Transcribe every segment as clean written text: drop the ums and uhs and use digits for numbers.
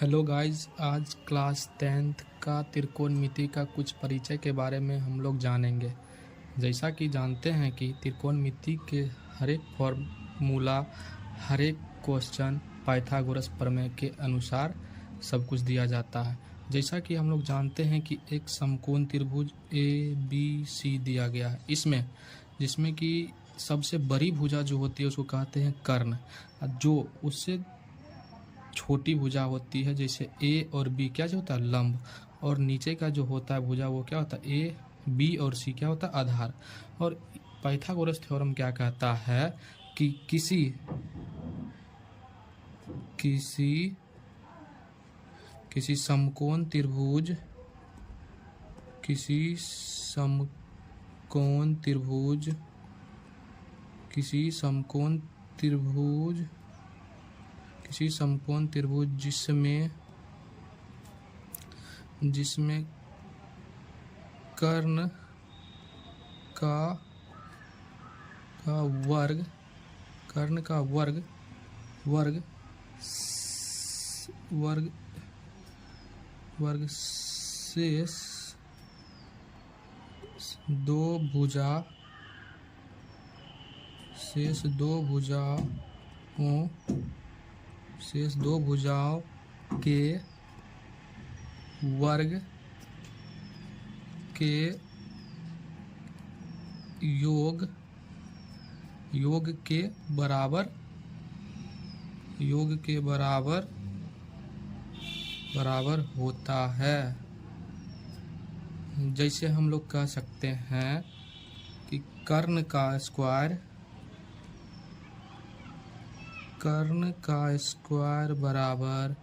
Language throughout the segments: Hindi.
हेलो गाइस, आज क्लास 10th का त्रिकोणमिति का कुछ परिचय के बारे में हम लोग जानेंगे। जैसा कि जानते हैं कि त्रिकोणमिति के हर एक फॉर्मूला, हर एक क्वेश्चन पाइथागोरस प्रमेय के अनुसार सब कुछ दिया जाता है। जैसा कि हम लोग जानते हैं कि एक समकोण त्रिभुज ABC दिया गया है, जिसमें कि सबसे बड़ी भुजा जो होती है उसको कहते हैं कर्ण, जो उससे छोटी भुजा होती है जैसे ए और बी क्या जो होता है लंब, और नीचे का जो होता है भुजा वो क्या होता है ए बी और सी क्या होता है आधार। और पाइथागोरस थ्योरम क्या कहता है कि किसी किसी समकोण त्रिभुज किसी समकोण त्रिभुज किसी समकोण त्रिभुज किसी समकोण त्रिभुज जिसमें कर्ण का वर्ग शेष दो भुजाओं के वर्ग के योग के बराबर होता है। जैसे हम लोग कह सकते हैं कि कर्ण का स्क्वायर बराबर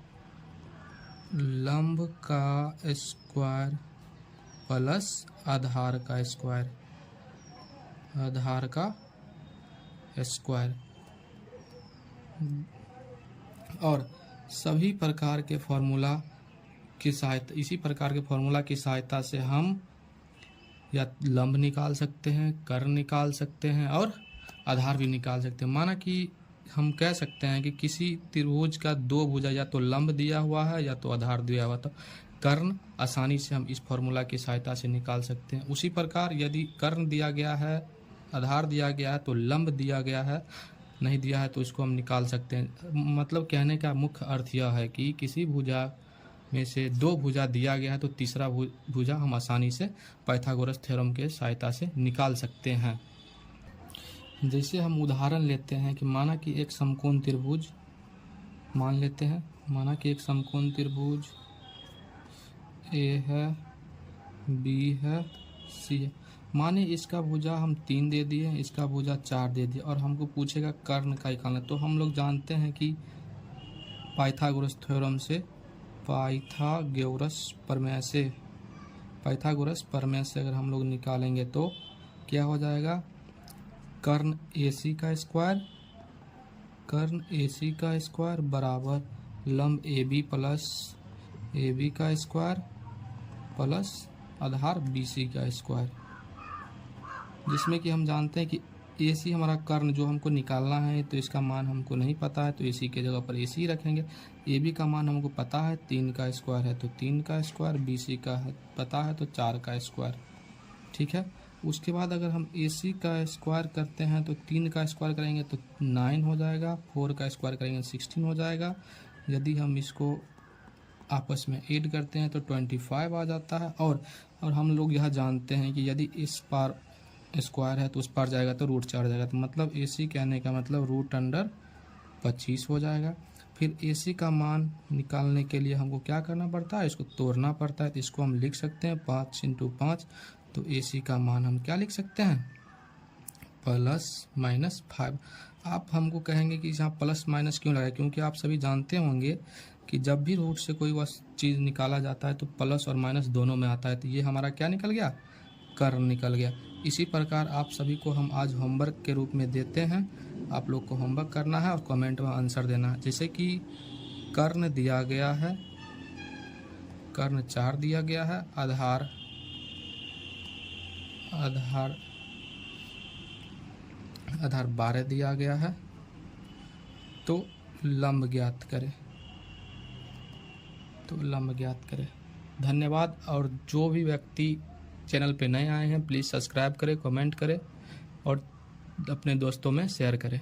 लंब का स्क्वायर प्लस आधार का स्क्वायर। और सभी प्रकार के फॉर्मूला की सहायता से हम या लंब निकाल सकते हैं, कर्ण निकाल सकते हैं और आधार भी निकाल सकते हैं। माना कि हम कह सकते हैं कि किसी त्रिभुज का दो भुजा या तो लंब दिया हुआ है या तो आधार दिया हुआ, तो कर्ण आसानी से हम इस फॉर्मूला की सहायता से निकाल सकते हैं। उसी प्रकार यदि कर्ण दिया गया है, आधार दिया गया है, तो लंब दिया गया है, नहीं दिया है तो इसको हम निकाल सकते हैं। मतलब कहने का मुख्य अर्थ यह है कि किसी भुजा में से दो भुजा दिया गया है तो तीसरा भुजा हम आसानी से पाइथागोरस थ्योरम के सहायता से निकाल सकते हैं। जैसे हम उदाहरण लेते हैं कि माना कि एक समकोण त्रिभुज ए है, बी है, सी है। माने इसका भुजा हम 3 दे दिए, इसका भुजा 4 दे दिए और हमको पूछेगा कर्ण का निकालना। तो हम लोग जानते हैं कि पाइथागोरस थ्योरम से, पाइथागोरस प्रमेय से अगर हम लोग निकालेंगे तो क्या हो जाएगा, कर्ण AC का स्क्वायर बराबर लंब AB का स्क्वायर प्लस आधार BC का स्क्वायर। जिसमें कि हम जानते हैं कि AC हमारा कर्ण जो हमको निकालना है, तो इसका मान हमको नहीं पता है तो AC के जगह पर AC रखेंगे। AB का मान हमको पता है 3 का स्क्वायर है तो 3 का स्क्वायर, BC का पता है तो 4 का स्क्वायर। ठीक है। उसके बाद अगर हम AC का स्क्वायर करते हैं तो 3 का स्क्वायर करेंगे तो 9 हो जाएगा, 4 का स्क्वायर करेंगे 16 हो जाएगा। यदि हम इसको आपस में ऐड करते हैं तो 25 आ जाता है। और हम लोग यह जानते हैं कि यदि इस पार स्क्वायर है तो उस पार जाएगा तो रूट 4 जाएगा, तो मतलब AC कहने का मतलब √25 हो जाएगा। फिर AC का मान निकालने के लिए हमको क्या करना पड़ता है, इसको तोड़ना पड़ता है। तो इसको हम लिख सकते हैं 5 × 5, तो AC का मान हम क्या लिख सकते हैं, +-5। आप हमको कहेंगे कि यहाँ प्लस माइनस क्यों लगाए, क्योंकि आप सभी जानते होंगे कि जब भी रूट से कोई चीज़ निकाला जाता है तो प्लस और माइनस दोनों में आता है। तो ये हमारा क्या निकल गया, कर्ण निकल गया। इसी प्रकार आप सभी को हम आज होमवर्क के रूप में देते हैं, आप लोग को होमवर्क करना है और कमेंट में आंसर देना है। जैसे कि कर्ण दिया गया है, कर्ण 4 दिया गया है, आधार 12 दिया गया है, तो लंब ज्ञात करें। तो लंब ज्ञात करें। धन्यवाद। और जो भी व्यक्ति चैनल पे नए आए हैं प्लीज़ सब्सक्राइब करें, कमेंट करें और अपने दोस्तों में शेयर करें।